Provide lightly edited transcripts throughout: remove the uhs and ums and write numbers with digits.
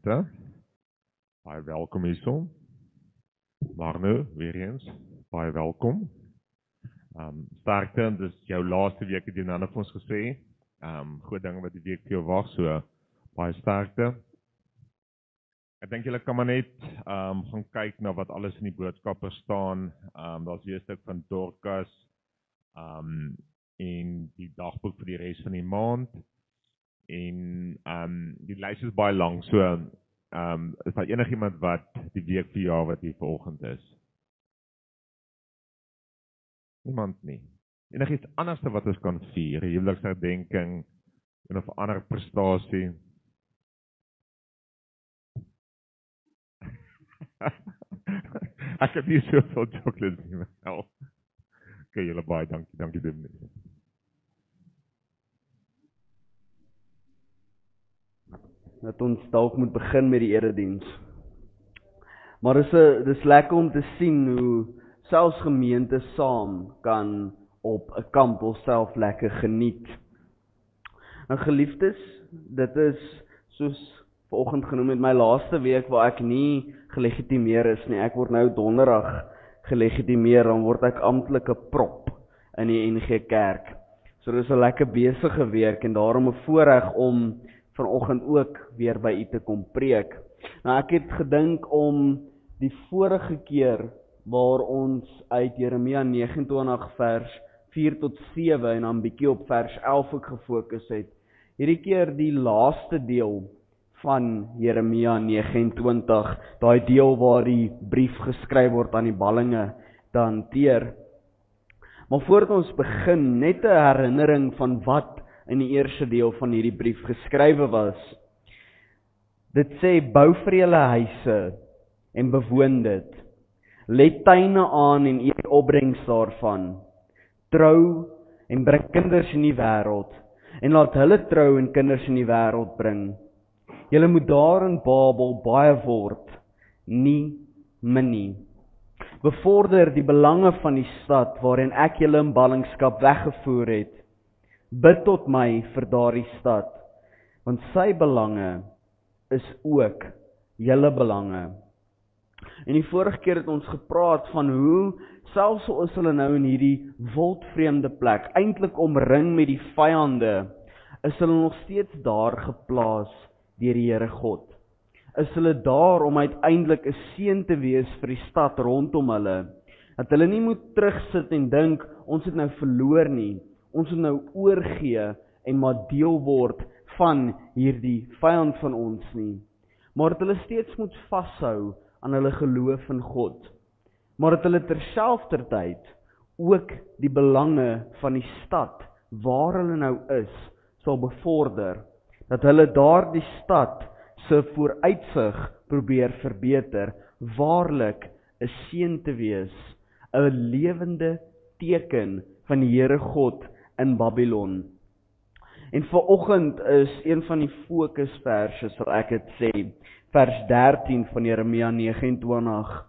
gemeente. Baie welkom hierso. Marne, weer eens, baie welkom. Sterkte, dis jou laaste week het jy nou vir ons gesê. Goeie dinge wat die week vir jou wag, so baie sterkte. Ek dink julle kan maar net gaan kyk na wat alles in die boodskappe staan. Daar's weer 'n stuk van Dorcas en die dagboek vir die res van die maand. En die lys is baie lank, so is daar enigiemand wat die week verjaar wat hier vanoggend is? Niemand nie. Enigiets anders wat ons kan vier, huweliksherdenking, en of ander prestasie. Ek het nie soveel chocolates nie, maar oké, julle baie dankie Dominee. Dat ons dalk moet begin met die erediens. Maar dis lekker om te sien hoe selfs gemeentes saam kan op 'n kamp self lekker geniet. En geliefdes, dit is soos vanoggend genoem het, my laaste week waar ek nie gelegitimeer is nie. Ek word nou donderdag gelegitimeer, dan word ek amptelike prop in die NG Kerk. So dis 'n lekker besige week en daarom 'n voorreg om vanoggend ook weer by u te kom preek. Nou ek het gedink om die vorige keer waar ons uit Jeremia 29 vers 4 tot 7 en dan bietjie op vers 11 ook gefokus het, hierdie keer die laaste deel van Jeremia 29, daai deel waar die brief geskryf word aan die ballinge te hanteer. Maar voordat ons begin, net 'n herinnering van wat in die eerste deel van hierdie brief geskrywe was. Dit sê, bou vir julle huise en bewoon dit. Let tuine aan en eet opbrengs daarvan. Trou en bring kinders in die wêreld en laat hulle trou en kinders in die wêreld bring. Julle moet daar in Babel baie word, nie min nie. Bevorder die belange van die stad waarin ek julle in ballingskap weggevoer het. Bid tot my vir daardie stad, want sy belange is ook julle belange. En die vorige keer het ons gepraat van hoe, selfs al is hulle nou in hierdie wildvreemde plek, eintlik omring met die vyande, is hulle nog steeds daar geplaas deur die Here God. Is hulle daar om uiteindelik 'n seën te wees vir die stad rondom hulle. Dat hulle nie moet terugsit en dink, ons het nou verloor nie. Ons moet nou oorgee en maar deel word van hierdie vyand van ons nie. Maar dat hulle steeds moet vashou aan hulle geloof in God. Maar dat hulle terselfdertyd ook die belange van die stad, waar hulle nou is, sal bevorder. Dat hulle daardie stad se vooruitsig probeer verbeter, waarlik 'n seën te wees, 'n lewende teken van die Here God in Babylon. En vanoggend is een van die fokusverse, sal ek dit sê, vers 13 van Jeremia 29,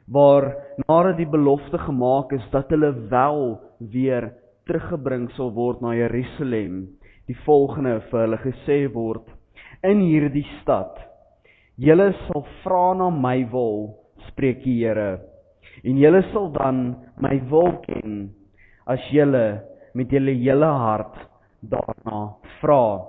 waar nadat die belofte gemaak is dat hulle wel weer teruggebring sal word na Jerusalem, die volgende vir hulle gesê word, in hierdie stad, julle sal vra na my wil, spreek die Here, en julle sal dan my wil ken, as julle met julle hele hart daarna vra.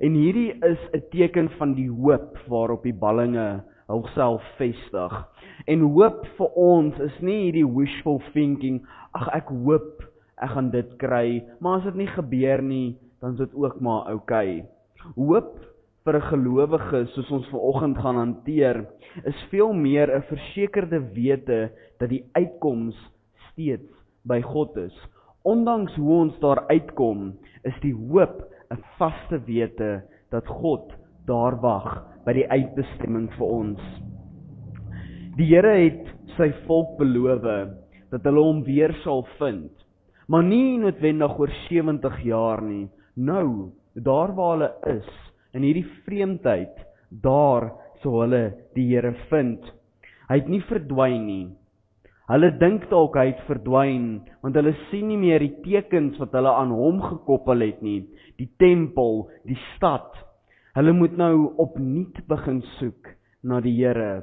En hierdie is 'n teken van die hoop waarop die ballinge hulself vestig. En hoop vir ons is nie hierdie wishful thinking, ag ek hoop ek gaan dit kry, maar as dit nie gebeur nie, dan is dit ook maar oukei. Hoop vir 'n gelowige, soos ons vanoggend gaan hanteer, is veel meer 'n versekerde wete dat die uitkoms steeds by God is. Ondanks hoe ons daar uitkom, is die hoop 'n vaste wete dat God daar wag by die uitbestemming vir ons. Die Here het sy volk beloof dat hulle hom weer sal vind, maar nie noodwendig oor 70 jaar nie. Nou, daar waar hulle is, in hierdie vreemdheid, daar sal hulle die Here vind. Hy het nie verdwyn nie. Hulle dink dalk hy het verdwyn, want hulle sien nie meer die tekens wat hulle aan hom gekoppel het nie. Die tempel, die stad. Hulle moet nou opnuut begin soek na die Here.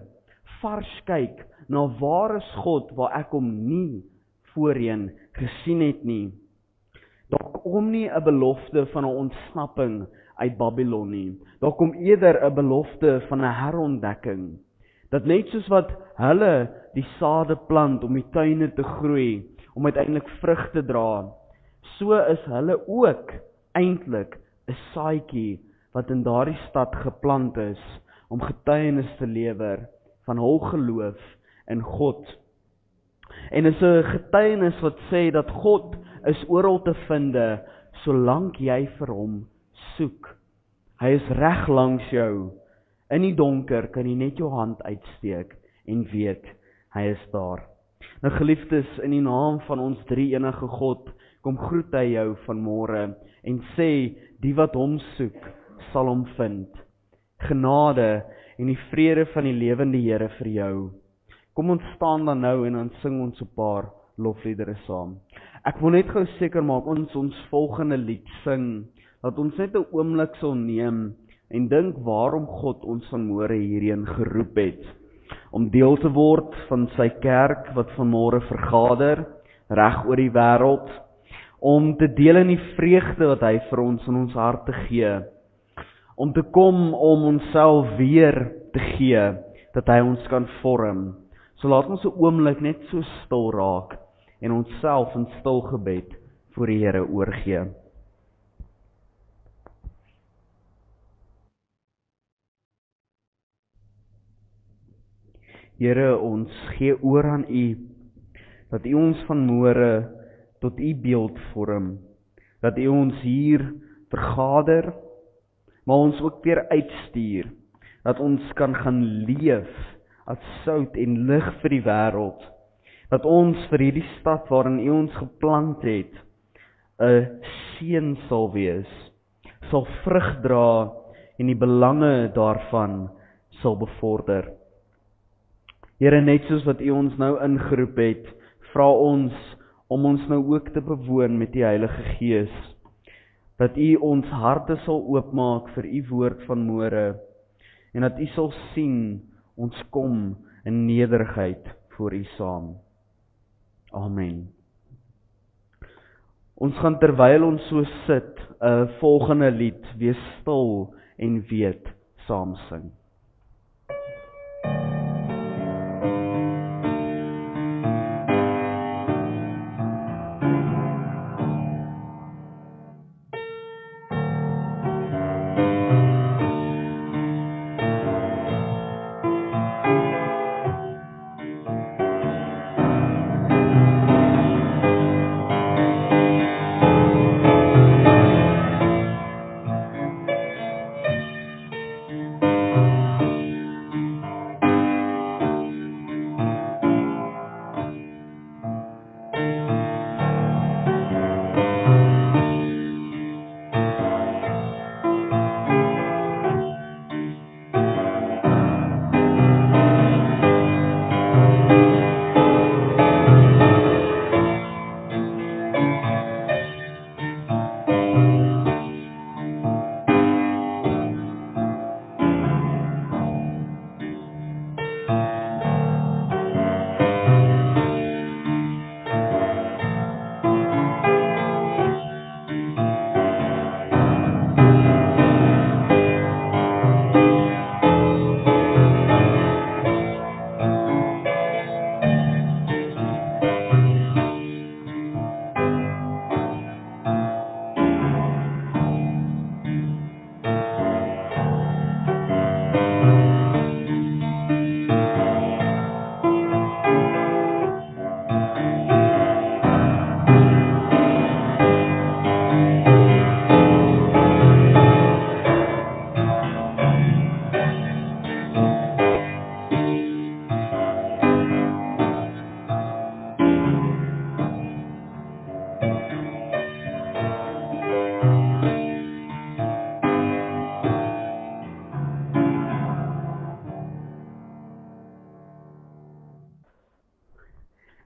Vars kyk na waar is God waar ek hom nie voorheen gesien het nie. Daar kom nie 'n belofte van 'n ontsnapping uit Babylon nie. Daar kom eerder 'n belofte van 'n herontdekking. Dat net soos wat hulle die sade plant om die tuine te groei, om uiteindelik vrug te dra, so is hulle ook eintlik 'n saadjie wat in daardie stad geplant is om getuienis te lewer van hul geloof in God. En is 'n getuienis wat sê dat God is oral te vind solank jy vir hom soek. Hy is reg langs jou. In die donker kan jy net jou hand uitsteek en weet hy is daar. Nou geliefdes, in die naam van ons drie-enige God, kom groet hy jou vanmôre en sê die wat hom soek sal hom vind. Genade en die vrede van die lewende Here vir jou. Kom ons staan dan nou en dan sing ons 'n paar lofliedere saam. Ek wil net gou seker maak ons volgende lied sing, dat ons net 'n oomblik sal neem en dink waarom God ons vanmôre hierheen geroep het. Om deel te word van sy kerk wat vanmôre vergader, reg oor die wêreld. Om te deel in die vreugde wat hy vir ons in ons harte gee. Om te kom om onsself weer te gee, dat hy ons kan vorm. So laat ons 'n oomblik net so stil raak en onsself in stil gebed voor die Here oorgee. Here, ons gee oor aan U, dat U ons vanmôre tot U beeld vorm, dat U ons hier vergader, maar ons ook weer uitstuur, dat ons kan gaan leef as sout en lig vir die wêreld, dat ons vir hierdie stad waarin U ons geplant het, 'n seën sal wees, sal vrug dra en die belange daarvan sal bevorder. Here, net soos wat U ons nou ingeroep het, vra ons om ons nou ook te bewoon met die Heilige Gees, dat U ons harte sal oopmaak vir U woord vanmôre, en dat U sal sien, ons kom in nederigheid voor U saam. Amen. Ons gaan terwyl ons so sit, 'n volgende lied, Wees stil en weet, saam sing.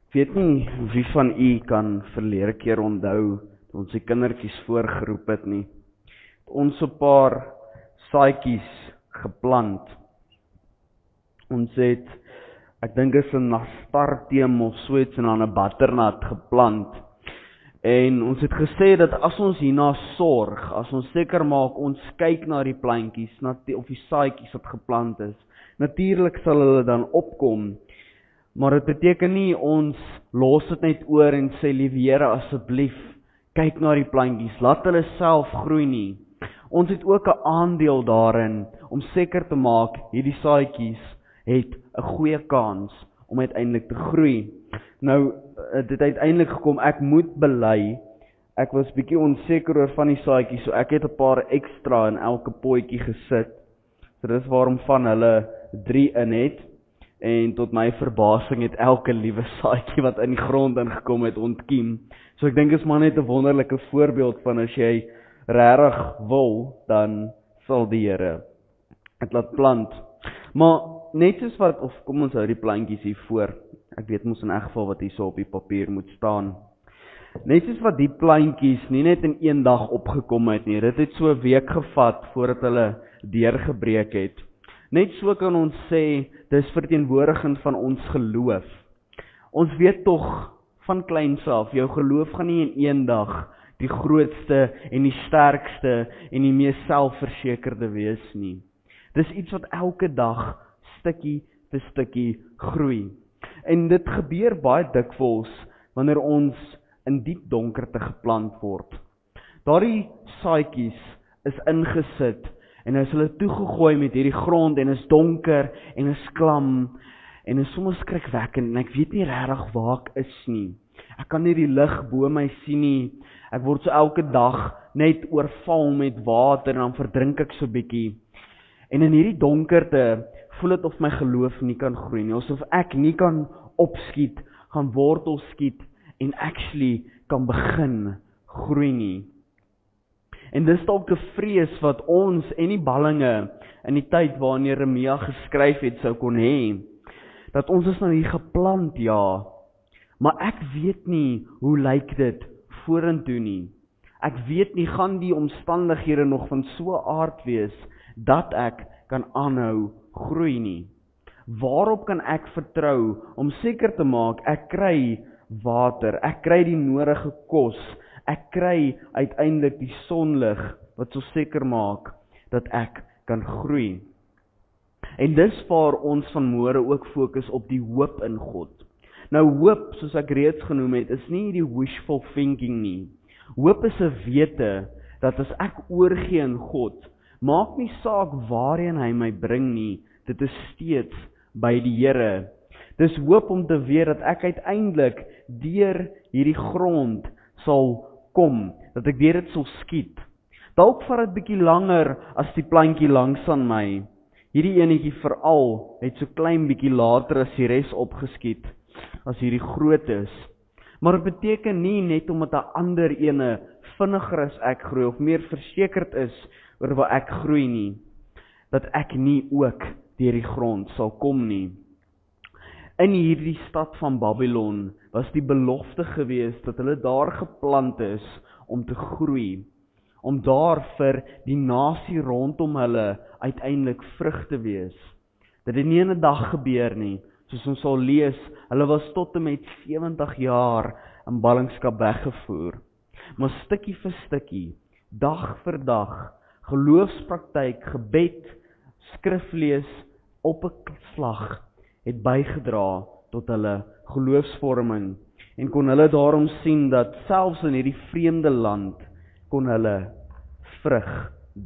Ek weet nie wie van u kan verlede keer onthou, toe ons die kindertjies voorgeroep het nie. Ons 'n paar saadjies geplant. Ons het, ek dink is 'n nastartium of so iets en dan 'n butternut geplant. En ons het gesê dat as ons hierna sorg, as ons seker maak ons kyk na die plantjies of die saadjies wat geplant is, natuurlik sal hulle dan opkom. Maar dit beteken nie ons los dit net oor en sê liewe Here asseblief kyk na die plantjies, laat hulle self groei nie. Ons het ook 'n aandeel daarin om seker te maak hierdie saadjies het 'n goeie kans om uiteindelik te groei. Nou, dit uiteindelik gekom, ek moet bely, ek was bietjie onseker oor van die saadjies, so ek het 'n paar ekstra in elke potjie gesit. So dis waarom van hulle 3 in het, en tot my verbasing het elke liewe saadjie wat in die grond ingekom het ontkiem. So ek dink is maar net 'n wonderlike voorbeeld van as jy regtig wil, dan sal die Here dit laat plant. Maar net soos wat, of kom ons hou die plantjies hier voor, ek weet mos in elk geval wat hier so op die papier moet staan. Net soos wat die plantjies nie net in een dag opgekom het nie, dit het so 'n week gevat voordat hulle deurgebreek het. Net so kan ons sê, dis verteenwoordigend van ons geloof. Ons weet tog van kleins af, jou geloof gaan nie in een dag die grootste en die sterkste en die mees selfversekerde wees nie. Dis iets wat elke dag stukkie vir stukkie groei. En dit gebeur baie dikwels wanneer ons in diep donkerte geplant word. Daardie saadjies is ingesit en is hulle toegegooi met hierdie grond en is donker en is klam en is soms skrikwekkend en ek weet nie regtig waar ek is nie. Ek kan nie die lig bo my sien nie. Ek word so elke dag net oorval met water en dan verdrink ek so bietjie. En in hierdie donkerte voel dit of my geloof nie kan groei nie, asof ek nie kan opskiet, gaan wortel skiet en actually kan begin groei nie. En dis dalk 'n vrees wat ons en die ballinge in die tyd waarin Jeremia geskryf het sou kon hê, dat ons is nou hier geplant, ja, maar ek weet nie hoe lyk dit vorentoe nie. Ek weet nie, gaan die omstandighede nog van so 'n aard wees dat ek kan aanhou groei nie. Waarop kan ek vertrou om seker te maak ek kry water, ek kry die nodige kos, ek kry uiteindelik die sonlig wat so seker maak dat ek kan groei. En dis waar ons vanmôre ook fokus op die hoop in God. Nou hoop, soos ek reeds genoem het, is nie die wishful thinking nie. Hoop is 'n wete dat as ek oorgee in God, maak nie saak waarheen hy my bring nie, dit is steeds by die Here. Dis hoop om te weet dat ek uiteindelik deur hierdie grond sal kom, dat ek deur dit sal skiet. Dalk vat dit bietjie langer as die plantjie langs aan my. Hierdie enetjie veral het so klein bietjie later as die res opgeskiet, as hierdie groot is. Maar dit beteken nie net omdat 'n ander ene vinniger as ek groei of meer versekerd is oor waar ek groei nie, dat ek nie ook deur die grond sal kom nie. In hierdie stad van Babylon was die belofte gewees dat hulle daar geplant is om te groei, om daar vir die nasie rondom hulle uiteindelik vrug te wees. Dit het nie in 'n dag gebeur nie, soos ons sal lees, hulle was tot en met 70 jaar in ballingskap weggevoer. Maar stukkie vir stukkie, dag vir dag, geloofspraktyk, gebed, skriflees op 'n slag het bygedra tot hulle geloofsvorming en kon hulle daarom sien dat selfs in hierdie vreemde land kon hulle vrug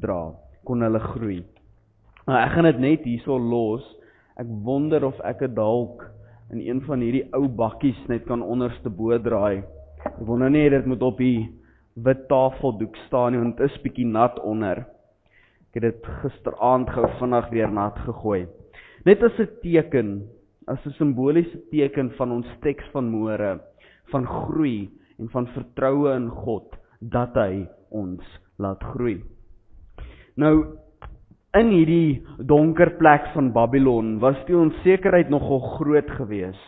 dra, kon hulle groei. Nou, ek gaan dit net hierso los. Ek wonder of ek dit dalk in een van hierdie ou bakkies net kan onderste bo draai. Ek wonder nie dit moet op die wit tafeldoek staan nie, want dit is bietjie nat onder. Ek het dit gisteraand gou vinnig weer nat gegooi. Net as 'n teken, as 'n simboliese teken van ons teks van môre, van groei en van vertroue in God, dat hy ons laat groei. Nou, in hierdie donker plek van Babylon was die onsekerheid nogal groot gewees.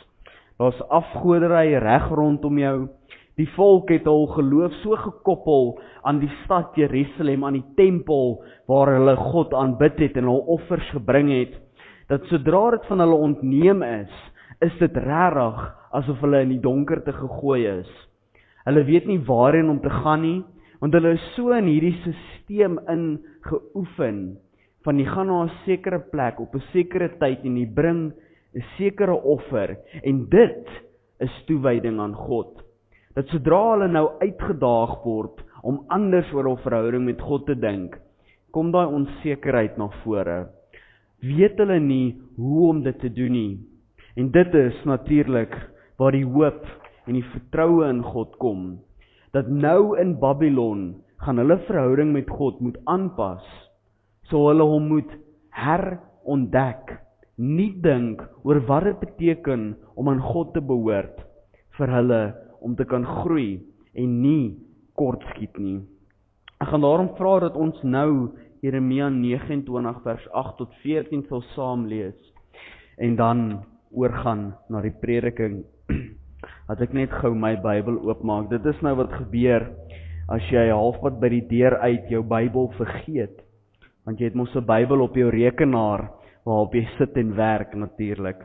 Daar's afgoderry reg rondom jou. Die volk het hul geloof so gekoppel aan die stad Jerusalem, aan die tempel waar hulle God aanbid het en hul offers gebring het, dat sodra dit van hulle ontneem is dit regtig asof hulle in die donkerte gegooi is. Hulle weet nie waarheen om te gaan nie, want hulle is so in hierdie sisteem ingeoefen, van jy gaan na 'n sekere plek op 'n sekere tyd en jy bring 'n sekere offer, en dit is toewyding aan God. Dat sodra hulle nou uitgedaag word om anders oor hul verhouding met God te dink, kom daai onsekerheid na vore. Weet hulle nie hoe om dit te doen nie. En dit is natuurlik waar die hoop en die vertroue in God kom. Dat nou in Babylon gaan hulle verhouding met God moet aanpas, so hulle hom moet herontdek, nie dink oor wat dit beteken om aan God te behoort, vir hulle om te kan groei en nie kortskiet nie. Ek gaan daarom vra dat ons nou Jeremia 29 vers 8 tot 14 sal saam lees en dan oorgaan na die prediking. Dat ek net gou my Bybel oopmaak. Dit is nou wat gebeur as jy halfpad by die deur uit jou Bybel vergeet. Want jy het mos 'n Bybel op jou rekenaar waarop jy sit en werk natuurlik.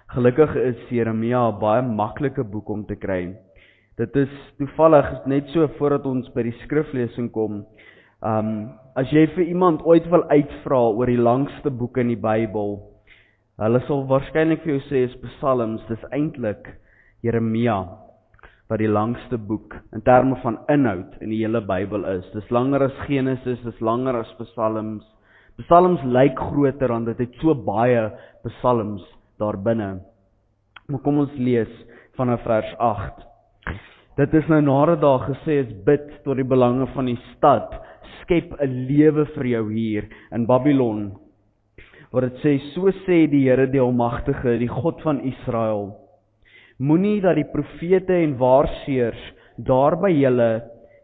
Gelukkig is Jeremia 'n baie maklike boek om te kry. Dit is toevallig net so voordat ons by die skriflesing kom. As jy vir iemand ooit wil uitvra oor die langste boek in die Bybel, hulle sal waarskynlik vir jou sê is Psalms, dis eintlik Jeremia wat die langste boek in terme van inhoud in die hele Bybel is. Dis langer as Genesis, dis langer as Psalms. Psalms lyk groter want dit het so baie Psalms daar binne. Maar kom ons lees vanaf vers 8. Dit is nou nadat daar gesê is bid tot die belange van die stad, skep 'n lewe vir jou hier in Babylon. Waar dit sê, so sê die Here die Almagtige, die God van Israel, moenie dat die profete en waarseers daar by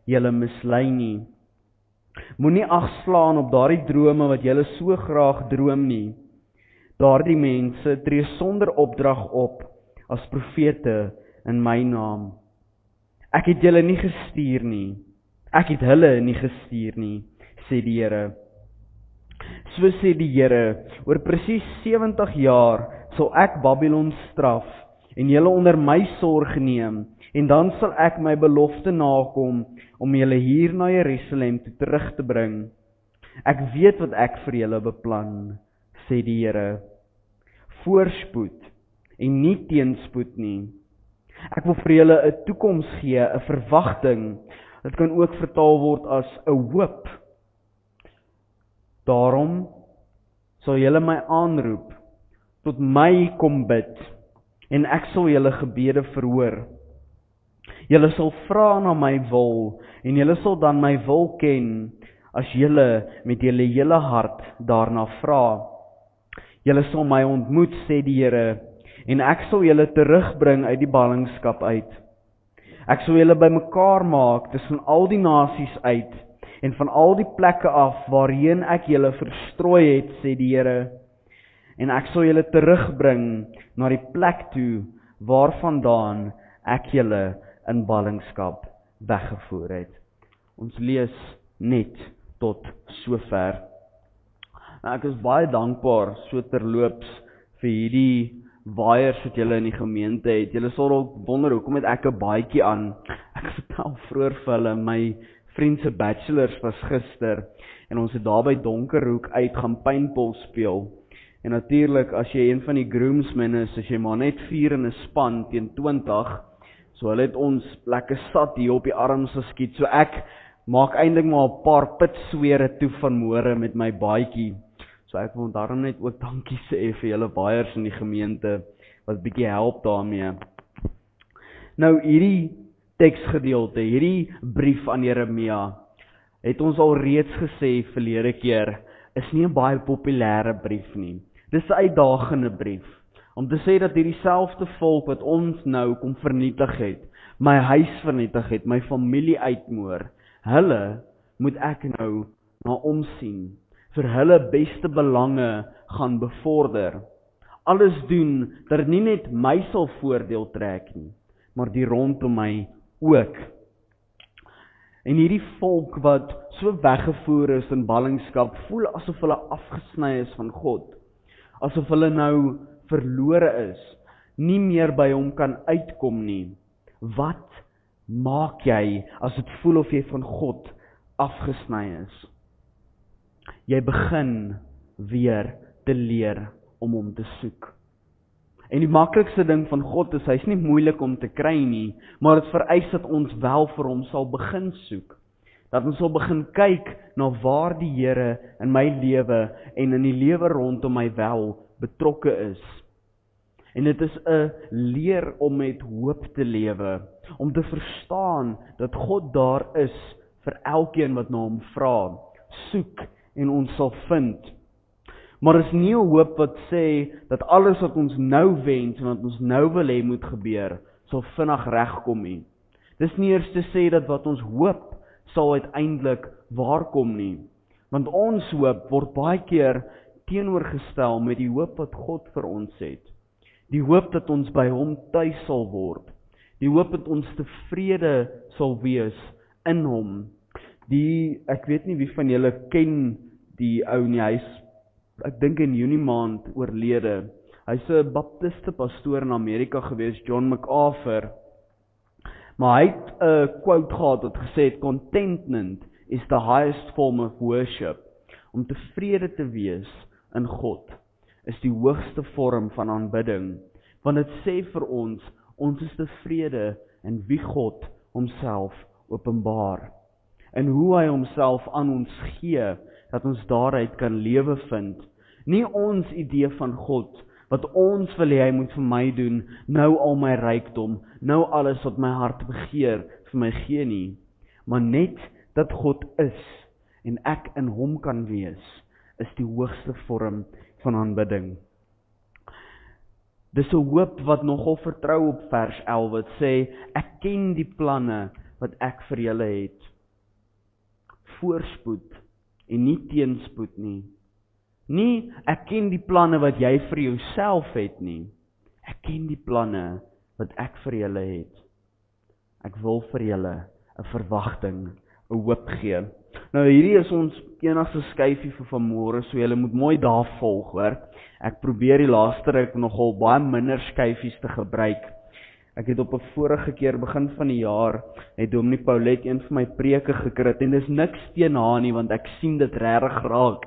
julle mislei nie. Moenie ag slaan op daardie drome wat julle so graag droom nie. Daardie mense tree sonder opdrag op as profete in my naam. Ek het julle nie gestuur nie. Ek het hulle nie gestuur nie, sê die Here. So sê die Here, oor presies 70 jaar sal ek Babylon straf en julle onder my sorg neem, en dan sal ek my belofte nakom om julle hier na Jerusalem toe terug te bring. Ek weet wat ek vir julle beplan, sê die Here. Voorspoed en nie teenspoed nie. Ek wil vir julle 'n toekoms gee, 'n verwagting. Dit kan ook vertaal word as 'n hoop. Daarom sal julle my aanroep, tot my kom bid, en ek sal julle gebede verhoor. Julle sal vra na my wil, en julle sal dan my wil ken, as julle met julle hele hart daarna vra. Julle sal my ontmoet, sê die Here, en ek sal julle terugbring uit die ballingskap uit. Ek sal julle bymekaar maak tussen al die nasies uit, en van al die plekke af waarheen ek julle verstrooi het, sê die Here. En ek sal julle terugbring na die plek toe, waarvandaan ek julle in ballingskap weggevoer het. Ons lees net tot sover. Ek is baie dankbaar so terloops vir hierdie waaiers wat julle in die gemeente het. Julle sal dalk wonder hoekom het ek 'n baadjie aan. Ek vertel vroeër vir hulle, my vriend se bachelors was gister en ons het daar by Donkerhoek uit gaan paintball speel. En natuurlik as jy een van die groomsmen is, as jy maar net 4 in 'n span teen 20, so hulle het ons lekker sat hier op die arms geskiet. So ek maak eintlik maar 'n paar pitswere toe vanmôre met my baadjie. So ek wil daarom net ook dankie sê vir julle waaiers in die gemeente wat bietjie help daarmee. Nou hierdie teksgedeelte, hierdie brief aan Jeremia, het ons al reeds gesê verlede keer, is nie 'n baie populêre brief nie. Dis 'n uitdagende brief om te sê dat hierdie selfde volk wat ons nou kom vernietig het, my huis vernietig het, my familie uitmoor, hulle moet ek nou na omsien, vir hulle beste belange gaan bevorder. Alles doen dat dit nie net my sal voordeel trek nie, maar die rondom my ook. En hierdie volk wat so weggevoer is in ballingskap, voel asof hulle afgesny is van God. Asof hulle nou verlore is, nie meer by hom kan uitkom nie. Wat maak jy as dit voel of jy van God afgesny is? Jy begin weer te leer om hom te soek. En die maklikste ding van God is, hy's nie moeilik om te kry nie, maar dit vereis dat ons wel vir hom sal begin soek. Dat ons sal begin kyk na waar die Here in my lewe en in die lewe rondom my wel betrokke is. En dit is 'n leer om met hoop te lewe, om te verstaan dat God daar is vir elkeen wat na hom vra. Soek en ons sal vind. Maar is nie 'n hoop wat sê dat alles wat ons nou wens en wat ons nou wil hê moet gebeur, sal vinnig regkom nie. Dis nie eers te sê dat wat ons hoop sal uiteindelik waarkom nie. Want ons hoop word baie keer teenoorgestel met die hoop wat God vir ons het. Die hoop dat ons by hom tuis sal word. Die hoop dat ons tevrede sal wees in hom. Ek weet nie wie van julle ken die ou nie, ek dink in Junie maand oorlede. Hy's 'n baptiste pastoor in Amerika gewees, John MacArthur. Maar hy het 'n quote gehad wat gesê het, contentment is the highest form of worship. Om tevrede te wees in God is die hoogste vorm van aanbidding. Want dit sê vir ons is tevrede in wie God homself openbaar. En hoe hy homself aan ons gee, dat ons daaruit kan lewe vind. Nie ons idee van God, wat ons wil hê hy moet vir my doen, nou al my rykdom, nou alles wat my hart begeer, vir my gee nie. Maar net dat God is, en ek in hom kan wees, is die hoogste vorm van aanbidding. Dis 'n hoop wat nogal vertrou op vers 11, wat sê, ek ken die planne wat ek vir julle het. Voorspoed en nie teenspoed nie. Nie, ek ken die planne wat jy vir jouself het nie. Ek ken die planne wat ek vir julle het. Ek wil vir julle 'n verwagting, 'n hoop gee. Nou hierdie is ons enigste skyfie vir vanmôre, so julle moet mooi daar volg, hoor. Ek probeer die laaste ruk nogal baie minder skyfies te gebruik. Ek het op 'n vorige keer begin van die jaar, het Dominee Paulet een van my preke gekrit, en dis niks teen haar nie, want ek sien dit regtig raak.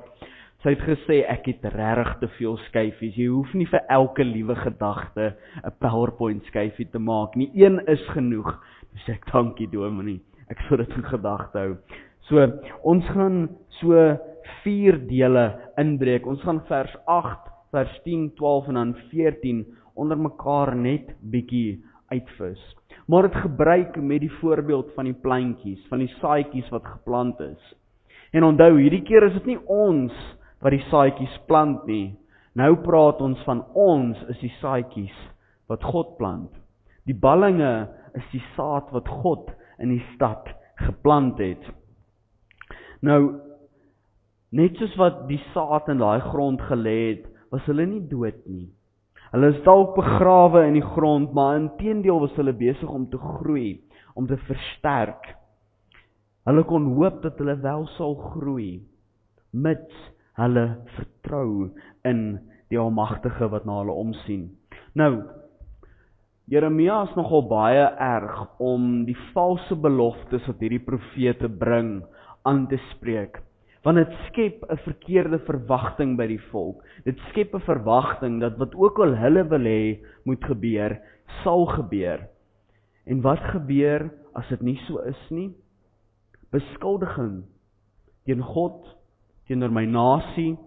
Sy het gesê, ek het regtig te veel skyfies, jy hoef nie vir elke liewe gedagte 'n PowerPoint skyfie te maak nie, een is genoeg. Dus ek dankie Dominee, ek sal dit in gedagte hou. So, ons gaan so 4 dele inbreek, ons gaan vers 8, vers 10, 12 en dan 14 onder mekaar net bietjie uitvis. Maar dit gebruik met die voorbeeld van die plantjies, van die saadjies wat geplant is. En onthou, hierdie keer is dit nie ons wat die saadjies plant nie. Nou praat ons van ons is die saadjies wat God plant. Die ballinge is die saad wat God in die stad geplant het. Nou, net soos wat die saad in daai grond gelê het, was hulle nie dood nie. Hulle is dalk begrawe in die grond, maar inteendeel was hulle besig om te groei, om te versterk. Hulle kon hoop dat hulle wel sal groei, mits hulle vertrou in die Almagtige wat na hulle omsien. Nou, Jeremia is nogal baie erg om die valse beloftes wat hierdie profete bring aan te spreek. Want dit skep 'n verkeerde verwagting by die volk. Dit skep 'n verwagting dat wat ook al hulle wil hê moet gebeur, sal gebeur. En wat gebeur as dit nie so is nie? Beskuldiging teen God, teenoor my nasie.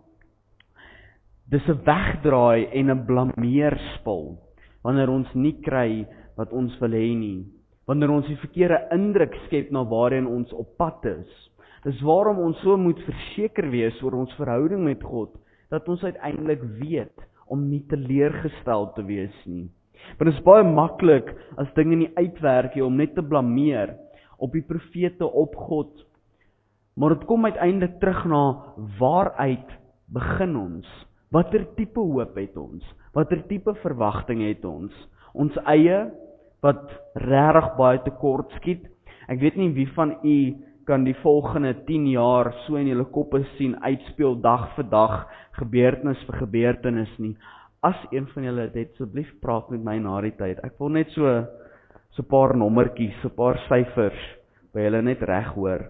Dis 'n wegdraai en 'n blameerspel wanneer ons nie kry wat ons wil hê nie. Wanneer ons die verkeerde indruk skep na waarheen ons op pad is. Dis waarom ons so moet verseker wees oor ons verhouding met God, dat ons uiteindelik weet om nie teleurgestel te wees nie. Want dit is baie maklik as dinge nie uitwerk nie om net te blameer op die profete, op God. Maar dit kom uiteindelik terug na waaruit begin ons? Watter tipe hoop het ons? Watter tipe verwagting het ons? Ons eie, wat regtig baie tekort skiet. Ek weet nie wie van u kan die volgende 10 jaar so in julle koppe sien uitspeel dag vir dag, gebeurtenis vir gebeurtenis nie. As een van julle het, asseblief praat met my na die tyd. Ek wil net so paar nommertjies, so paar syfers by julle net reg hoor,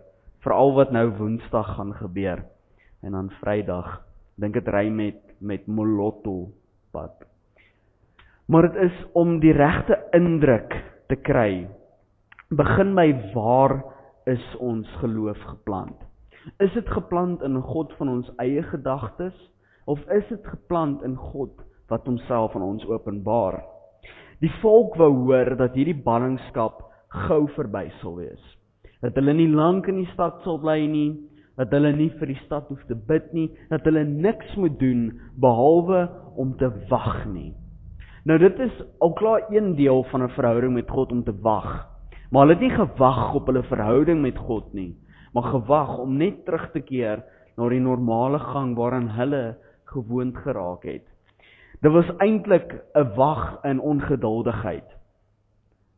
veral wat nou Woensdag gaan gebeur en dan Vrydag. Dink dit ry met Molotto pad. Maar dit is om die regte indruk te kry. Begin by waar is ons geloof geplant? Is dit geplant in God van ons eie gedagtes, of is dit geplant in God wat homself aan ons openbaar? Die volk wou hoor dat hierdie ballingskap gou verby sal wees. Dat hulle nie lank in die stad sal bly nie, dat hulle nie vir die stad hoef te bid nie, dat hulle niks moet doen behalwe om te wag nie. Nou dit is al klaar een deel van 'n verhouding met God om te wag. Maar hulle het nie gewag op hulle verhouding met God nie, maar gewag om net terug te keer na die normale gang waaraan hulle gewoond geraak het. Dit was eintlik 'n wag in ongeduldigheid.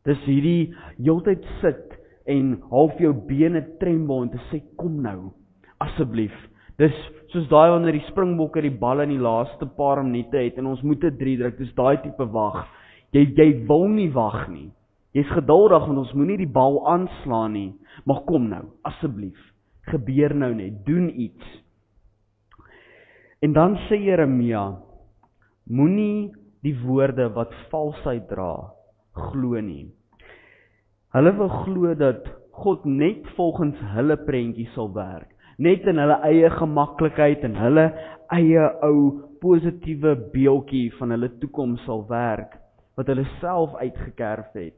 Dis hierdie heeltyd sit en half jou bene trembel en te sê, kom nou, asseblief. Dis soos daai wanneer die Springbokke die bal in die laaste paar minute het en ons moet 'n 3 druk, dis daai tipe wag. Jy wil nie wag nie. Jy's geduldig want ons moenie die bal aanslaan nie, maar kom nou, asseblief. Gebeur nou net, doen iets. En dan sê Jeremia, moenie die woorde wat valsheid dra, glo nie. Hulle wil glo dat God net volgens hulle prentjie sal werk, net in hulle eie gemaklikheid en hulle eie ou positiewe beeldjie van hulle toekoms sal werk, wat hulle self uitgekerf het.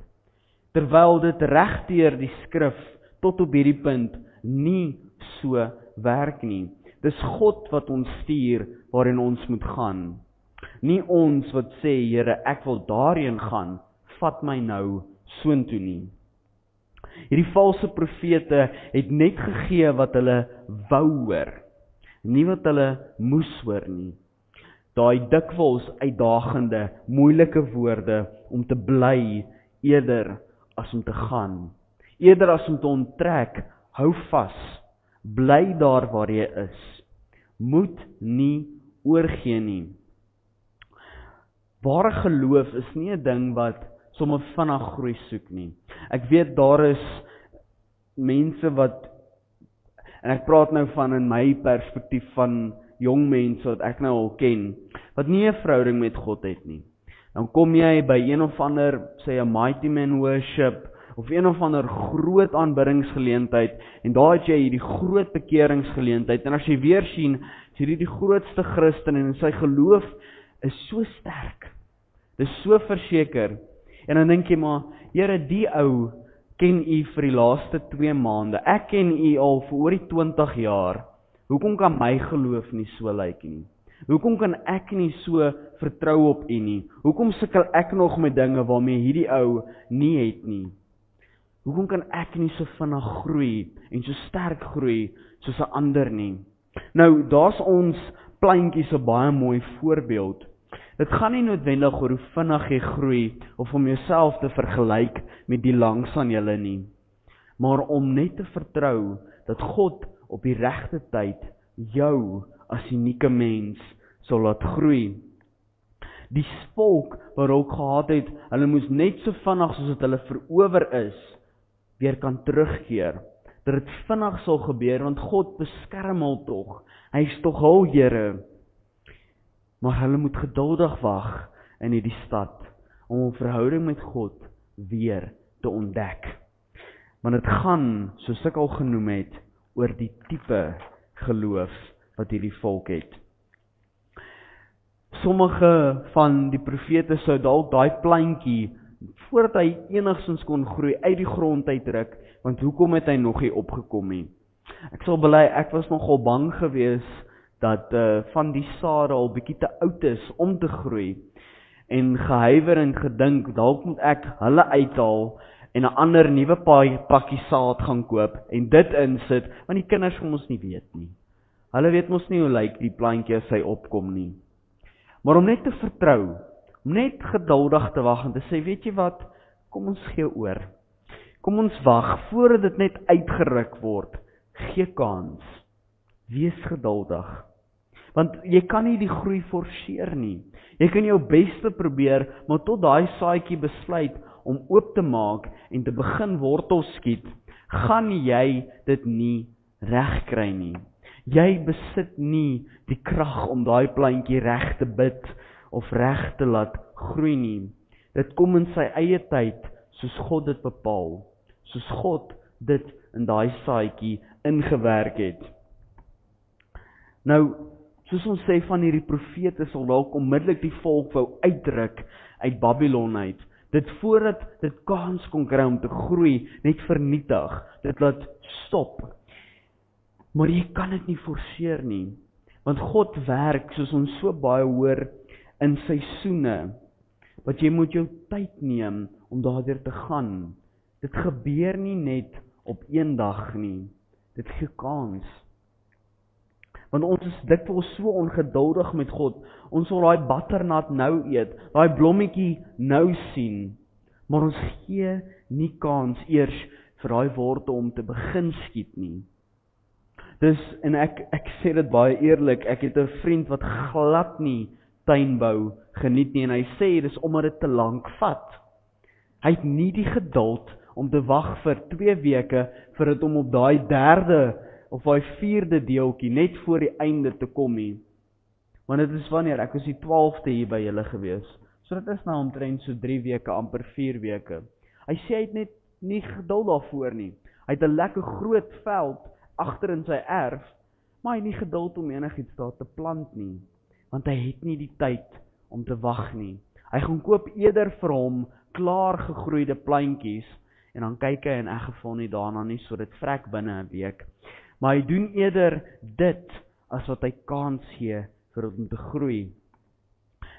Terwyl dit regdeur die skrif tot op hierdie punt nie so werk nie. Dis God wat ons stuur waarin ons moet gaan. Nie ons wat sê, Here, ek wil daarheen gaan, vat my nou soontoe nie. Hierdie valse profete het net gegee wat hulle wou hoor, nie wat hulle moes hoor nie. Daai dikwels uitdagende, moeilike woorde om te bly eerder as om te gaan. Eerder as om te onttrek, hou vas, bly daar waar jy is. Moet nie oorgee nie. Ware geloof is nie 'n ding wat sommer vinnig groei soek nie. Ek weet daar is mense wat, en ek praat nou van in my perspektief van jong mense wat ek nou al ken, wat nie 'n verhouding met God het nie. Dan kom jy by een of ander, sê 'n Mighty Man Worship, of een of ander groot aanbiddingsgeleentheid, en daar het jy hierdie groot bekeringsgeleentheid, en as jy weer sien, is hierdie die grootste Christen, en sy geloof is so sterk, dis so verseker, en dan dink jy maar, Here, die ou ken u vir die laaste 2 maande, ek ken u al vir oor die 20 jaar, hoekom kan my geloof nie so lyk nie? Hoekom kan ek nie so vertrou op u nie? Hoekom sukkel ek nog met dinge waarmee hierdie ou nie het nie? Hoekom kan ek nie so vinnig groei en so sterk groei soos 'n ander nie? Nou, daar's ons pleintjies 'n baie mooi voorbeeld. Dit gaan nie noodwendig oor hoe vinnig jy groei of om jouself te vergelyk met die langs aan julle nie, maar om net te vertrou dat God op die regte tyd jou as unieke mens sal laat groei. Die volk wat ook gehad het, hulle moes net so vinnig soos dit hulle verower is, weer kan terugkeer. Dat dit vinnig sal gebeur, want God beskerm hul tog. Hy is tog hul Here. Maar hulle moet geduldig wag in hierdie stad, om 'n verhouding met God weer te ontdek. Want dit gaan, soos ek al genoem het, oor die tipe geloof wat hierdie volk het. Sommige van die profete sou dalk daai plantjie, voordat hy enigstens kon groei, uit die grond uitruk, want hoekom het hy nog nie opgekom nie? Ek sal bely, ek was nogal bang gewees dat van die sade al bietjie te oud is om te groei, en gehuiwer en gedink, dalk moet ek hulle uithaal en 'n ander nuwe pakkie saad gaan koop en dit insit, want die kinders gaan ons nie weet nie. Hulle weet mos nie hoe lyk die plantjie as hy opkom nie. Maar om net te vertrou, om net geduldig te wag en te sê, weet jy wat, kom ons gee oor. Kom ons wag, voordat dit net uitgeruk word. Gee kans. Wees geduldig. Want jy kan nie die groei forceer nie. Jy kan jou beste probeer, maar tot daai saadjie besluit om oop te maak en te begin wortels skiet, gaan jy dit nie reg kry nie. Jy besit nie die krag om daai plantjie reg te bid of reg te laat groei nie. Dit kom in sy eie tyd, soos God dit bepaal. Soos God dit in daai saadjie ingewerk het. Nou, soos ons sê van hierdie profete sal dalk onmiddellik die volk wou uitruk uit Babylon uit. Dit voordat dit kans kon kry om te groei, net vernietig. Dit laat stop. Maar jy kan dit nie forceer nie. Want God werk, soos ons so baie hoor, in seisoene. Wat jy moet jou tyd neem om daardeur te gaan. Dit gebeur nie net op een dag nie. Dit gee kans. Want ons is dikwels so ongeduldig met God. Ons wil daai butternut nou eet, daai blommetjie nou sien. Maar ons gee nie kans eers vir daai wortel om te begin skiet nie. En ek sê dit baie eerlik, ek het 'n vriend wat glad nie tuinbou geniet nie, en hy sê dis omdat dit te lank vat. Hy het nie die geduld om te wag vir 2 weke vir dit om op daai 3de of daai 4de deeltjie net voor die einde te kom nie. Want dit is wanneer ek was die 12de hier by julle gewees. So dit is nou omtrent so 3 weke, amper 4 weke. Hy sê hy het net nie geduld daarvoor nie. Hy het 'n lekker groot veld agter in sy erf, maar hy het nie geduld om enigiets daar te plant nie, want hy het nie die tyd om te wag nie. Hy gaan koop eerder vir hom klaar gegroeide plantjies, en dan kyk hy in 'n geval nie daarna nie, so dit vrek binne 'n week. Maar hy doen eerder dit, as wat hy kans gee vir dit om te groei.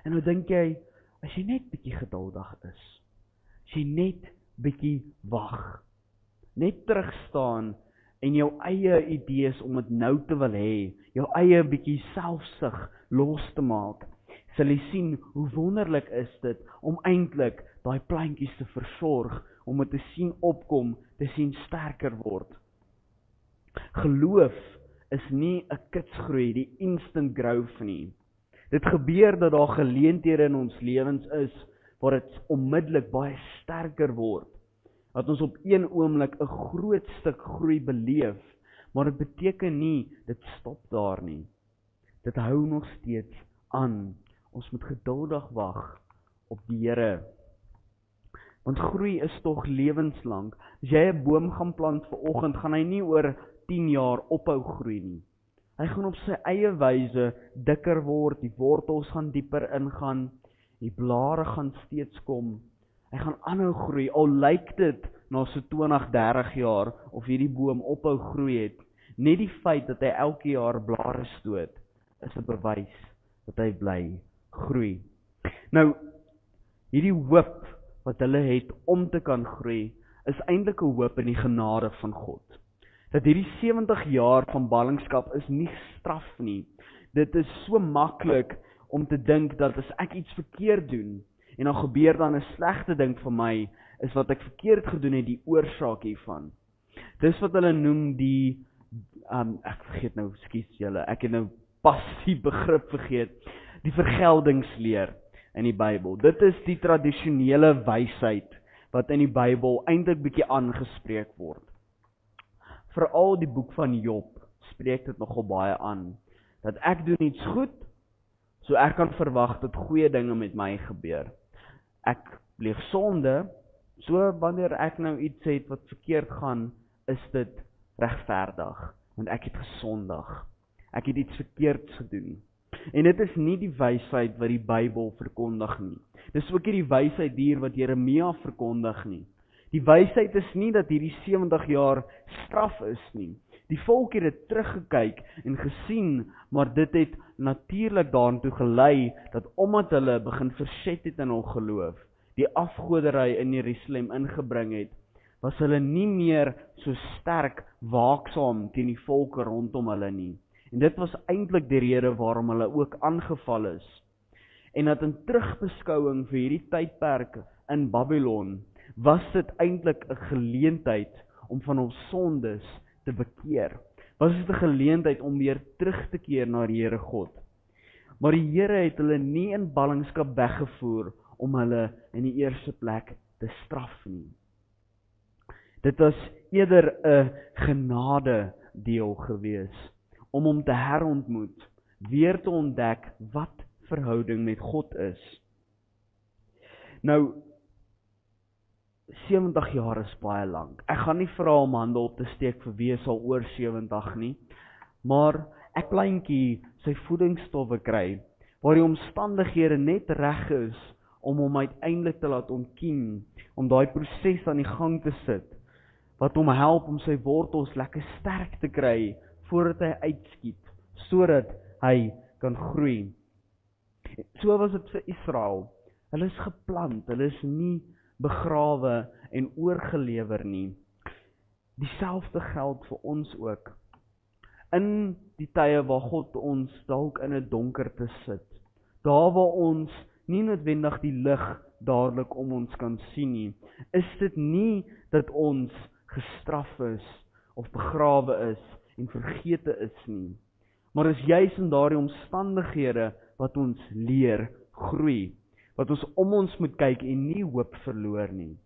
En nou dink jy, as jy net bietjie geduldig is, as jy net bietjie wag, net terugstaan, en jou eie idees om dit nou te wil hê, jou eie bietjie selfsug los te maak, sal jy sien hoe wonderlik is dit om eintlik daai plantjies te versorg, om dit te sien opkom, te sien sterker word. Geloof is nie 'n kitsgroei, die instant growth nie. Dit gebeur dat daar geleenthede in ons lewens is, waar dit onmiddellik baie sterker word. Dat ons op een oomblik 'n groot stuk groei beleef, maar dit beteken nie, dit stop daar nie. Dit hou nog steeds aan. Ons moet geduldig wag op die Here. Want groei is tog lewenslank. As jy 'n boom gaan plant vanoggend, gaan hy nie oor 10 jaar ophou groei nie. Hy gaan op sy eie wyse dikker word, die wortels gaan dieper ingaan, die blare gaan steeds kom. Hy gaan aanhou groei, al lyk dit na so 20, 30 jaar of hierdie boom ophou groei het. Net die feit dat hy elke jaar blare stoot, is 'n bewys dat hy bly groei. Nou, hierdie hoop wat hulle het om te kan groei, is eintlik 'n hoop in die genade van God. Dat hierdie 70 jaar van ballingskap is nie straf nie. Dit is so maklik om te dink dat as ek iets verkeerd doen, en dan gebeur dan 'n slegte ding vir my, is wat ek verkeerd gedoen het die oorsaak hiervan. Dis wat hulle noem die, ek vergeet nou, ekskuus julle, ek het nou pas die begrip vergeet, die vergeldingsleer in die Bybel. Dit is die tradisionele wysheid wat in die Bybel eintlik bietjie aangespreek word. Veral die boek van Job spreek dit nogal baie aan, dat ek doen iets goed, so ek kan verwag dat goeie dinge met my gebeur. Ek pleeg sonde, so wanneer ek nou iets het wat verkeerd gaan, is dit regverdig, want ek het gesondig. Ek het iets verkeerds gedoen. En dit is nie die wysheid wat die Bybel verkondig nie. Dis ook nie die wysheid hier wat Jeremia verkondig nie. Die wysheid is nie dat hierdie 70 jaar straf is nie. Die volk het dit teruggekyk en gesien, maar dit het natuurlik daartoe gelei, dat omdat hulle begin verset het in hul geloof, die afgoderry in Jerusalem ingebring het, was hulle nie meer so sterk waaksaam teen die volke rondom hulle nie. En dit was eintlik die rede waarom hulle ook aangeval is. En dat in terugbeskouing vir hierdie tydperk in Babylon, Was dit eintlik 'n geleentheid om van ons sondes te bekeer? Was dit 'n geleentheid om weer terug te keer na die Here God? Maar die Here het hulle nie in ballingskap weggevoer om hulle in die eerste plek te straf nie. Dit was eerder 'n genade deel gewees, om hom te herontmoet, weer te ontdek wat verhouding met God is. Nou, 70 jaar is baie lank. Ek gaan nie vra om hande op te steek vir wie sal oor 70 nie, maar ek kleintjie sy voedingsstowwe kry, waar die omstandighede net reg is om hom uiteindelik te laat ontkiem, om daai proses aan die gang te sit, wat hom help om sy wortels lekker sterk te kry, voordat hy uitskiet, sodat hy kan groei. So was dit vir Israel. Hulle is geplant, hulle is nie begrawe en oorgelewer nie. Dieselfde geld vir ons ook. In die tye waar God ons dalk in 'n donkerte sit, daar waar ons nie noodwendig die lig dadelik om ons kan sien nie, is dit nie dat ons gestraf is of begrawe is en vergete is nie, maar is juis in daardie omstandighede wat ons leer groei, wat ons om ons moet kyk en nie hoop verloor nie.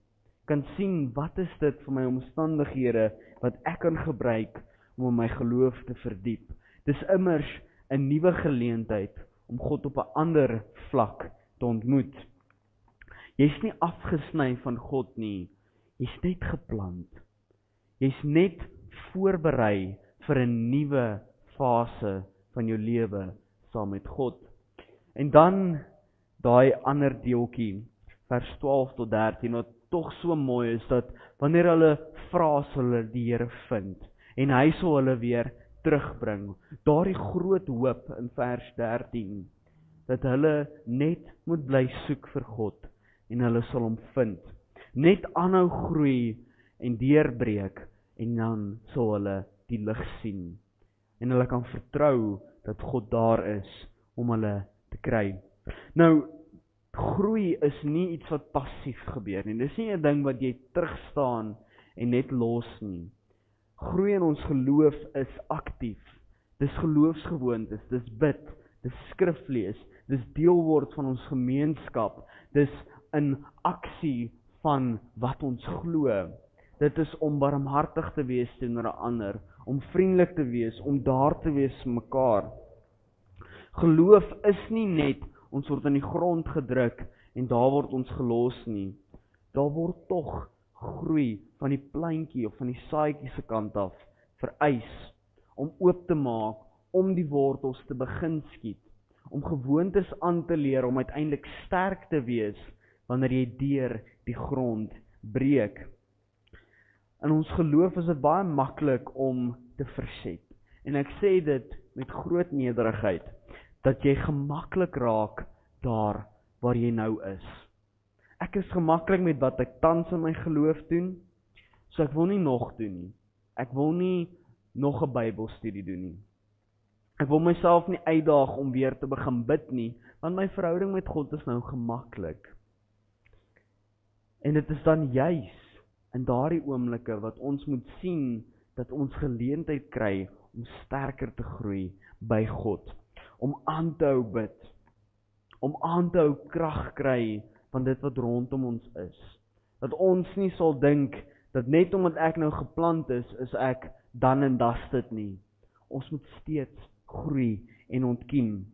Kan sien, wat is dit vir my omstandighede wat ek kan gebruik om my geloof te verdiep. Dis immers 'n nuwe geleentheid om God op 'n ander vlak te ontmoet. Jy's nie afgesny van God nie, jy's net geplant. Jy's net voorberei vir 'n nuwe fase van jou lewe saam met God. En dan daai ander deeltjie, vers 12 tot 13, wat tog so mooi is, dat wanneer hulle vra, sal hulle die Here vind, en hy sal hulle weer terugbring. Daardie groot hoop in vers 13, dat hulle net moet bly soek vir God, en hulle sal hom vind. Net aanhou groei en deurbreek, en dan sal hulle die lig sien. En hulle kan vertrou dat God daar is om hulle te kry. Nou, groei is nie iets wat passief gebeur nie. Dis nie 'n ding wat jy terugstaan en net los nie. Groei in ons geloof is aktief. Dis geloofsgewoontes, dis bid, dis skriflees, dis deel word van ons gemeenskap, dis 'n aksie van wat ons glo. Dit is om barmhartig te wees teenoor 'n ander, om vriendelik te wees, om daar te wees vir mekaar. Geloof is nie net ons word in die grond gedruk en daar word ons gelos nie. Daar word tog groei van die plantjie of van die saadjie se kant af vereis om oop te maak, om die wortels te begin skiet, om gewoontes aan te leer om uiteindelik sterk te wees wanneer jy deur die grond breek. In ons geloof is dit baie maklik om te verset. En ek sê dit met groot nederigheid, dat jy gemaklik raak daar waar jy nou is. Ek is gemaklik met wat ek tans in my geloof doen, so ek wil nie nog doen nie. Ek wil nie nog 'n Bybelstudie doen nie. Ek wil myself nie uitdaag om weer te begin bid nie, want my verhouding met God is nou gemaklik. En dit is dan juis in daardie oomblikke wat ons moet sien dat ons geleentheid kry om sterker te groei by God, om aan te hou bid, om aan te hou krag kry van dit wat rondom ons is. Dat ons nie sal dink dat net omdat ek nou geplant is ek dan en dusted nie. Ons moet steeds groei en ontkiem.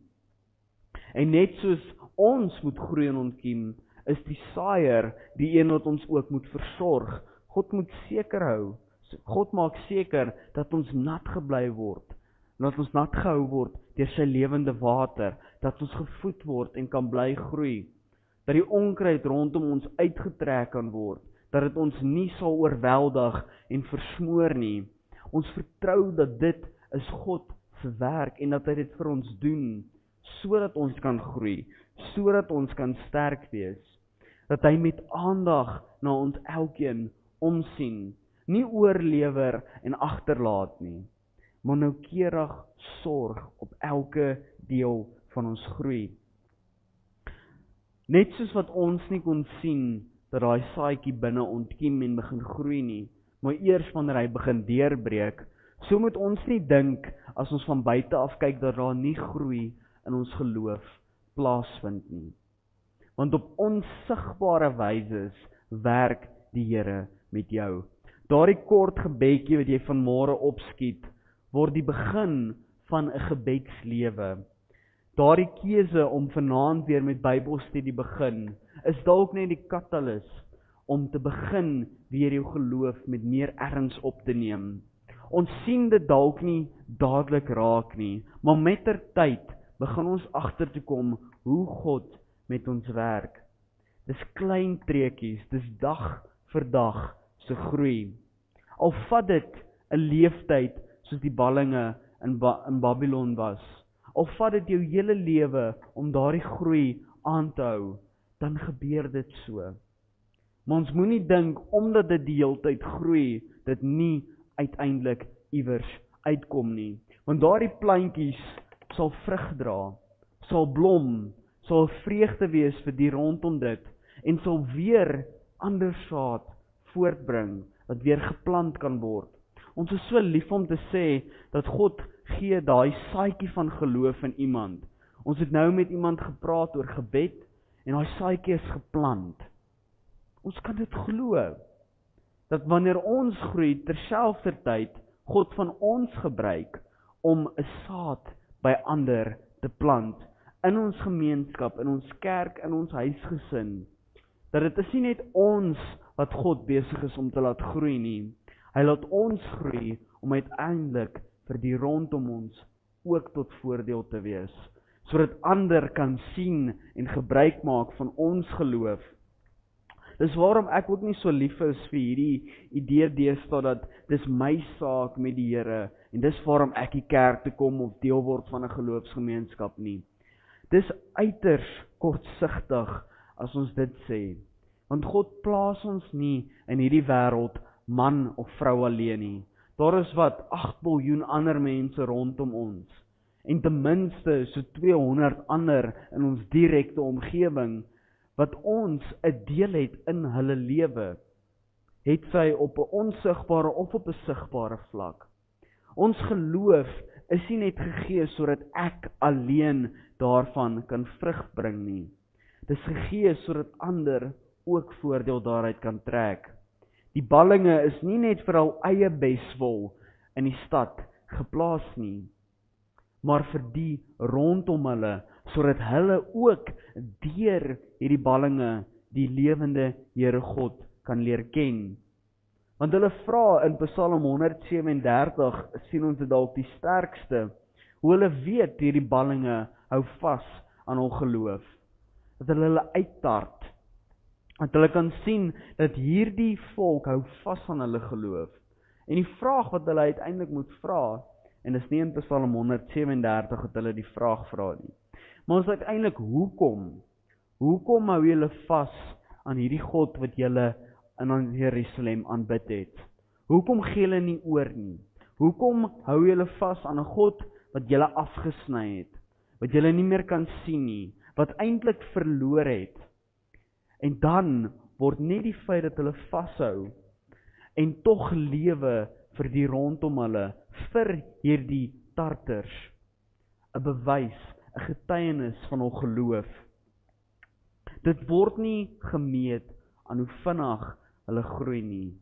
En net soos ons moet groei en ontkiem, is die saaier die een wat ons ook moet versorg. God moet seker hou. God maak seker dat ons nat gebly word, dat ons nat gehou word deur sy lewende water, dat ons gevoed word en kan bly groei, dat die onkruid rondom ons uitgetrek kan word, dat dit ons nie sal oorweldig en versmoor nie. Ons vertrou dat dit is God se werk en dat hy dit vir ons doen, sodat ons kan groei, sodat ons kan sterk wees, dat hy met aandag na ons elkeen omsien, nie oorlewer en agterlaat nie, maar noukeurig sorg op elke deel van ons groei. Net soos wat ons nie kon sien dat daai saadjie binne ontkiem en begin groei nie, maar eers wanneer hy begin deurbreek. So moet ons nie dink, as ons van buite af kyk, dat daar nie groei in ons geloof plaasvind nie. Want op onsigbare wyse werk die Here met jou. Daardie kort gebedjie wat jy vanmôre opskiet, word die begin van 'n gebedslewe. Daardie keuse om vanaand weer met Bybelstudie begin, is dalk net die katalis om te begin weer jou geloof met meer erns op te neem. Ons sien dit dalk nie dadelik raak nie, maar mettertyd begin ons agter te kom hoe God met ons werk. Dis klein treetjies, dis dag vir dag se groei. Al vat dit 'n leeftyd soos die ballinge in Babylon was, al vat dit jou hele lewe om daardie groei aan te hou, dan gebeur dit so. Maar ons moenie dink, omdat dit die hele tyd groei, dit nie uiteindelik iewers uitkom nie. Want daardie plantjies sal vrug dra, sal blom, sal vreugde wees vir die rondom dit, en sal weer ander saad voortbring, wat weer geplant kan word. Ons is so lief om te sê, dat God gee daai saadjie van geloof in iemand. Ons het nou met iemand gepraat oor gebed, en daai saadjie is geplant. Ons kan dit glo, dat wanneer ons groei, terselfdertyd God van ons gebruik, om 'n saad by ander te plant, in ons gemeenskap, in ons kerk, in ons huisgesin, dat dit is nie net ons wat God besig is om te laat groei nie. Hy laat ons groei om uiteindelik vir die rondom ons ook tot voordeel te wees, sodat ander kan sien en gebruik maak van ons geloof. Dis waarom ek ook nie so lief is vir hierdie idee deesdae dat dis my saak met die Here en dis waarom ek die kerk toe kom of deel word van 'n geloofsgemeenskap nie. Dis uiters kortsigtig as ons dit sê, want God plaas ons nie in hierdie wêreld man of vrou alleen nie. Daar is 8 biljoen ander mense rondom ons, en ten minste so 200 ander in ons direkte omgewing, wat ons 'n deel het in hulle lewe, het sy op 'n onsigbare of op 'n sigbare vlak. Ons geloof is nie net gegee sodat ek alleen daarvan kan vrug bring nie. Dis gegee sodat ander ook voordeel daaruit kan trek. Die ballinge is nie net vir hul eie beswil in die stad geplaas nie, maar vir die rondom hulle, sodat hulle ook deur hierdie ballinge die lewende Here God kan leer ken. Want hulle vra in Psalm 137, sien ons dit dalk die sterkste, hoe hulle weet hierdie ballinge hou vas aan hul geloof, dat hulle uittart, dat hulle kan sien dat hierdie volk hou vas aan hulle geloof. En die vraag wat hulle uiteindelik moet vra, en dis nie in Psalm 137 dat hulle die vraag vra nie, maar ons uiteindelik hoekom hou julle vas aan hierdie God wat julle in Jerusalem aanbid het? Hoekom gee julle nie oor nie? Hoekom hou julle vas aan 'n God wat julle afgesny het, wat julle nie meer kan sien nie, wat eintlik verloor het? En dan word net die feit dat hulle vashou en tog lewe vir die rondom hulle, vir hierdie tarters, 'n bewys, 'n getuienis van hul geloof. Dit word nie gemeet aan hoe vinnig hulle groei nie,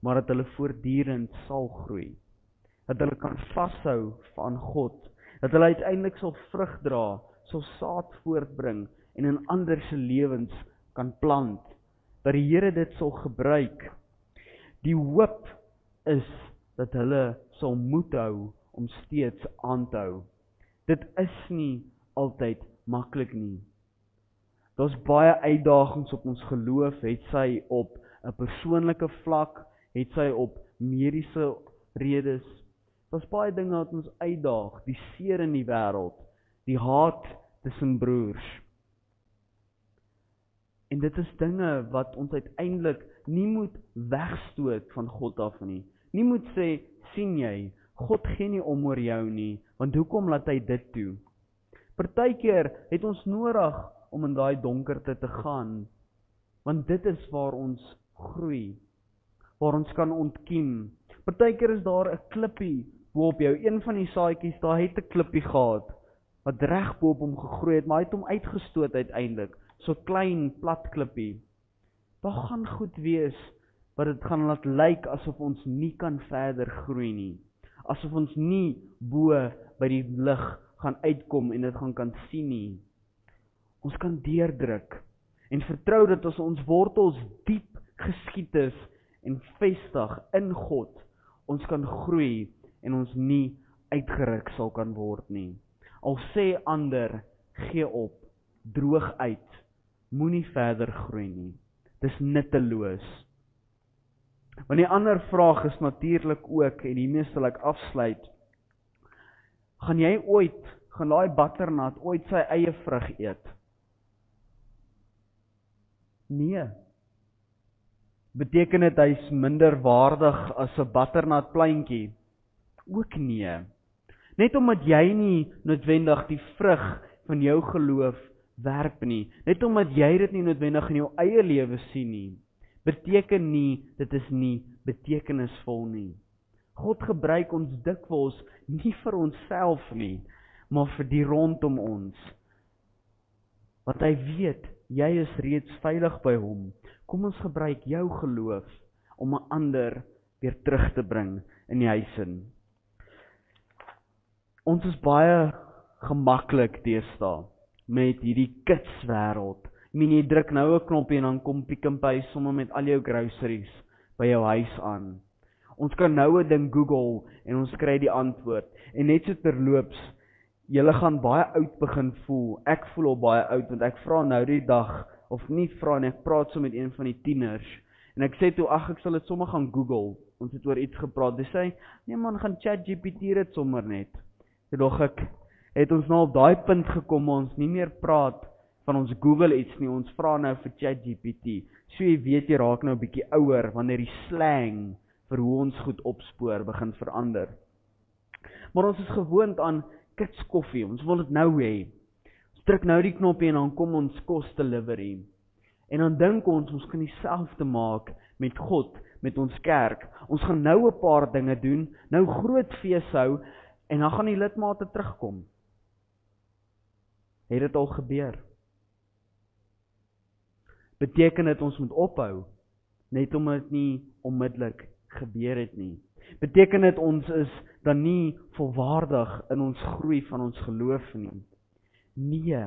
maar dat hulle voortdurend sal groei. Dat hulle kan vashou aan God, dat hulle uiteindelik sal vrug dra, sal saad voortbring en in ander se lewens kan plant, dat die Here dit sal gebruik. Die hoop is dat hulle sal moed hou om steeds aan te hou. Dit is nie altyd maklik nie. Daar's baie uitdagings op ons geloof, het sy op 'n persoonlike vlak, het sy op mediese redes. Daar's baie dinge wat ons uitdaag, die seer in die wêreld, die haat tussen broers. En dit is dinge wat ons uiteindelik nie moet wegstoot van God af nie. Nie moet sê, sien jy, God gee nie om oor jou nie, want hoekom laat hy dit toe? Partykeer het ons nodig om in daai donkerte te gaan, Want dit is waar ons groei, waar ons kan ontkiem. Partykeer is daar 'n klippie bo op jou. Een van die saadjies, daar het 'n klippie gehad, wat reg bo op hom gegroei het, maar hy het hom uitgestoot uiteindelik. So klein, plat klippie. Daar gaan goed wees, wat dit gaan laat lyk asof ons nie kan verder groei nie. Asof ons nie bo by die lig gaan uitkom en dit gaan kan sien nie. Ons kan deurdruk en vertrou dat as ons wortels diep geskiet is en vestig in God, ons kan groei en ons nie uitgeruk sal kan word nie. Al sê ander, gee op, droog uit, moenie verder groei nie. Dis nutteloos. Want die ander vraag is natuurlik ook, en hiermee sal ek afsluit, gaan daai butternut ooit sy eie vrug eet? Nee. Beteken dit hy's minder waardig as 'n butternut pleintjie? Ook nee. Net omdat jy nie noodwendig die vrug van jou geloof werp nie, net omdat jy dit nie noodwendig in jou eie lewe sien nie, beteken nie, dit is nie betekenisvol nie. God gebruik ons dikwels nie vir onsself nie, maar vir die rondom ons. Want hy weet, jy is reeds veilig by hom. Kom ons gebruik jou geloof om 'n ander weer terug te bring in die huis in. Ons is baie gemaklik deesdae met hierdie kitswêreld. Jy druk nou 'n knoppie en dan kom Pick n Pay sommer met al jou groceries by jou huis aan. Ons kan nou 'n ding Google en ons kry die antwoord. En net so terloops, julle gaan baie oud begin voel. Ek voel al baie oud, want ek vra nou die dag, of nie vra nie, ek praat so met een van die tieners. En ek sê toe, ek sal dit sommer gaan Google. Ons het oor iets gepraat. Dis sê, nee man, gaan ChatGPT dit sommer net. Toe dog ek, het ons nou op daai punt gekom, ons nie meer praat van ons Google iets nie, ons vra nou vir ChatGPT. So jy weet, jy raak nou 'n bietjie ouer, wanneer die slang vir hoe ons goed opspoor begin verander. Maar ons is gewoond aan kitskoffie, ons wil dit nou hê. Ons druk nou die knoppie en dan kom ons kos delivery. En dan dink ons kan dieselfde maak met God, met ons kerk. Ons gaan nou 'n paar dinge doen, nou groot fees hou, en dan gaan die lidmate terugkom. Het dit al gebeur? Beteken dit ons moet ophou, net omdat dit nie onmiddellik gebeur het nie? Beteken dit ons is dan nie volwaardig in ons groei van ons geloof nie? Nee,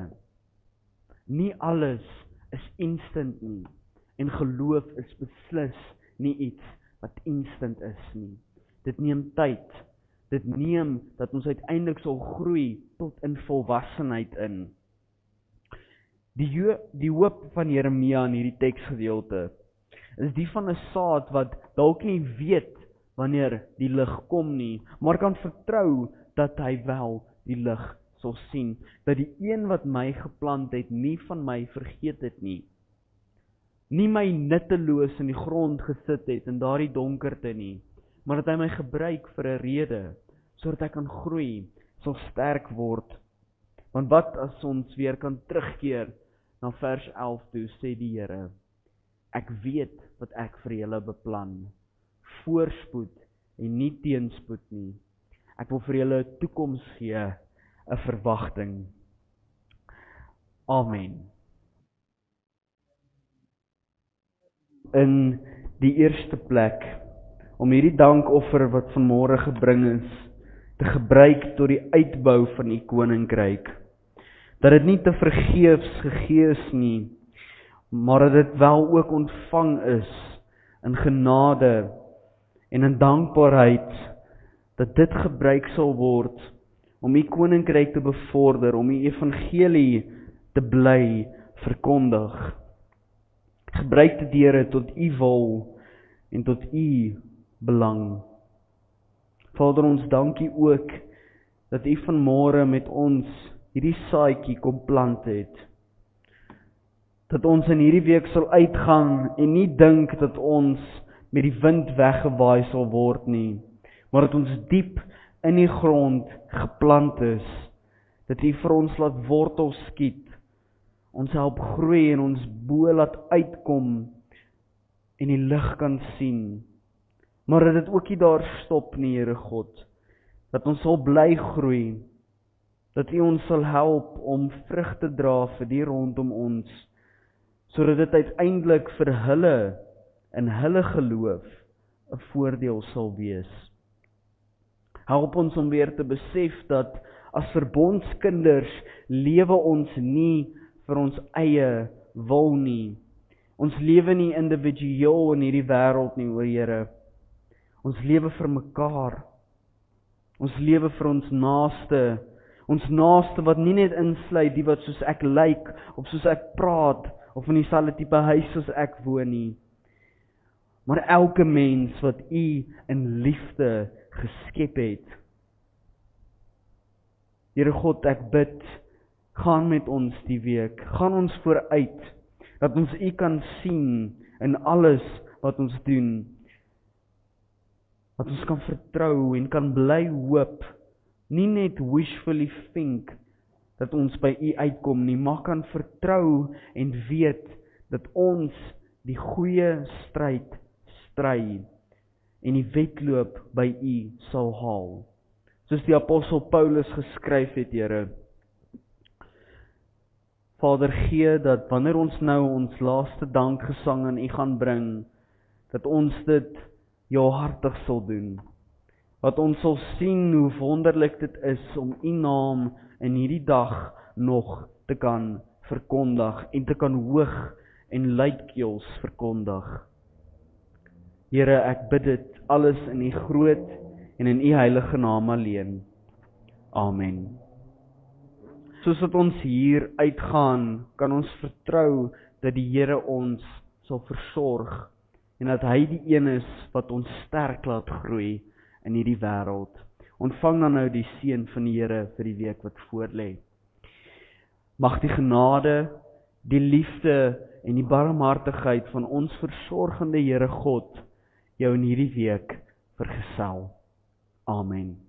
nie alles is instant nie, en geloof is beslis nie iets wat instant is nie. Dit neem tyd, dit neem dat ons uiteindelik sal groei tot in volwassenheid in. Die hoop van Jeremia in hierdie teksgedeelte is die van 'n saad wat dalk nie weet wanneer die lig kom nie, maar kan vertrou dat hy wel die lig sal sien, dat die een wat my geplant het nie van my vergeet het nie my nutteloos in die grond gesit het in daardie donkerte nie, maar dat hy my gebruik vir 'n rede, sodat ek kan groei, sal sterk word. Want wat as ons weer kan terugkeer na vers 11 toe, sê die Here, ek weet wat ek vir julle beplan, voorspoed en nie teenspoed nie. Ek wil vir julle 'n toekoms gee, 'n verwagting. Amen. In die eerste plek, om hierdie dankoffer wat vanmôre gebring is, te gebruik tot die uitbou van die koninkryk. Dat dit nie te vergeefs gegee is nie, maar dat dit wel ook ontvang is in genade en in dankbaarheid, dat dit gebruik sal word om die koninkryk te bevorder, om die evangelie te bly verkondig. Gebruik dit, Here, tot u wil en tot u belang. Vader, ons dankie ook dat u vanmôre met ons hierdie saadjie kom plant het. Dat ons in hierdie week sal uitgaan en nie dink dat ons met die wind weggewaai sal word nie, maar dat ons diep in die grond geplant is, dat u vir ons laat wortel skiet, ons help groei en ons bo laat uitkom en die lig kan sien. Maar dat dit ook nie daar stop nie, Here God. Dat ons sal bly groei. Dat U ons sal help om vrug te dra vir die rondom ons, sodat dit uiteindelik vir hulle in hulle geloof 'n voordeel sal wees. Help ons om weer te besef dat as verbondskinders lewe ons nie vir ons eie wil nie. Ons lewe nie individueel in hierdie wêreld nie, o Here. Ons lewe vir mekaar. Ons lewe vir ons naaste. Ons naaste wat nie net insluit die wat soos ek lyk, of soos ek praat, of in dieselfde tipe huis soos ek woon nie. Maar elke mens wat U in liefde geskep het. Here God, ek bid, gaan met ons die week, gaan ons vooruit, dat ons U kan sien in alles wat ons doen, dat ons kan vertrou en kan bly hoop, nie net wishfully think, dat ons by U uitkom nie, maar kan vertrou en weet, dat ons die goeie stryd stry, en die wedloop by U sal haal. Soos die apostel Paulus geskryf het, Here. Vader, gee dat wanneer ons nou ons laaste dankgesang aan U gaan bring, dat ons dit jouhartig sal doen. Wat ons sal sien hoe wonderlik dit is om U naam in hierdie dag nog te kan verkondig en te kan hoog en luidkeels verkondig. Here, ek bid dit alles in U groot en in U heilige naam alleen. Amen. Soos wat ons hier uitgaan, kan ons vertrou dat die Here ons sal versorg en dat Hy die een is wat ons sterk laat groei in hierdie wêreld. Ontvang dan nou die seën van die Here vir die week wat voorlê. Mag die genade, die liefde en die barmhartigheid van ons versorgende Here God jou in hierdie week vergesel. Amen.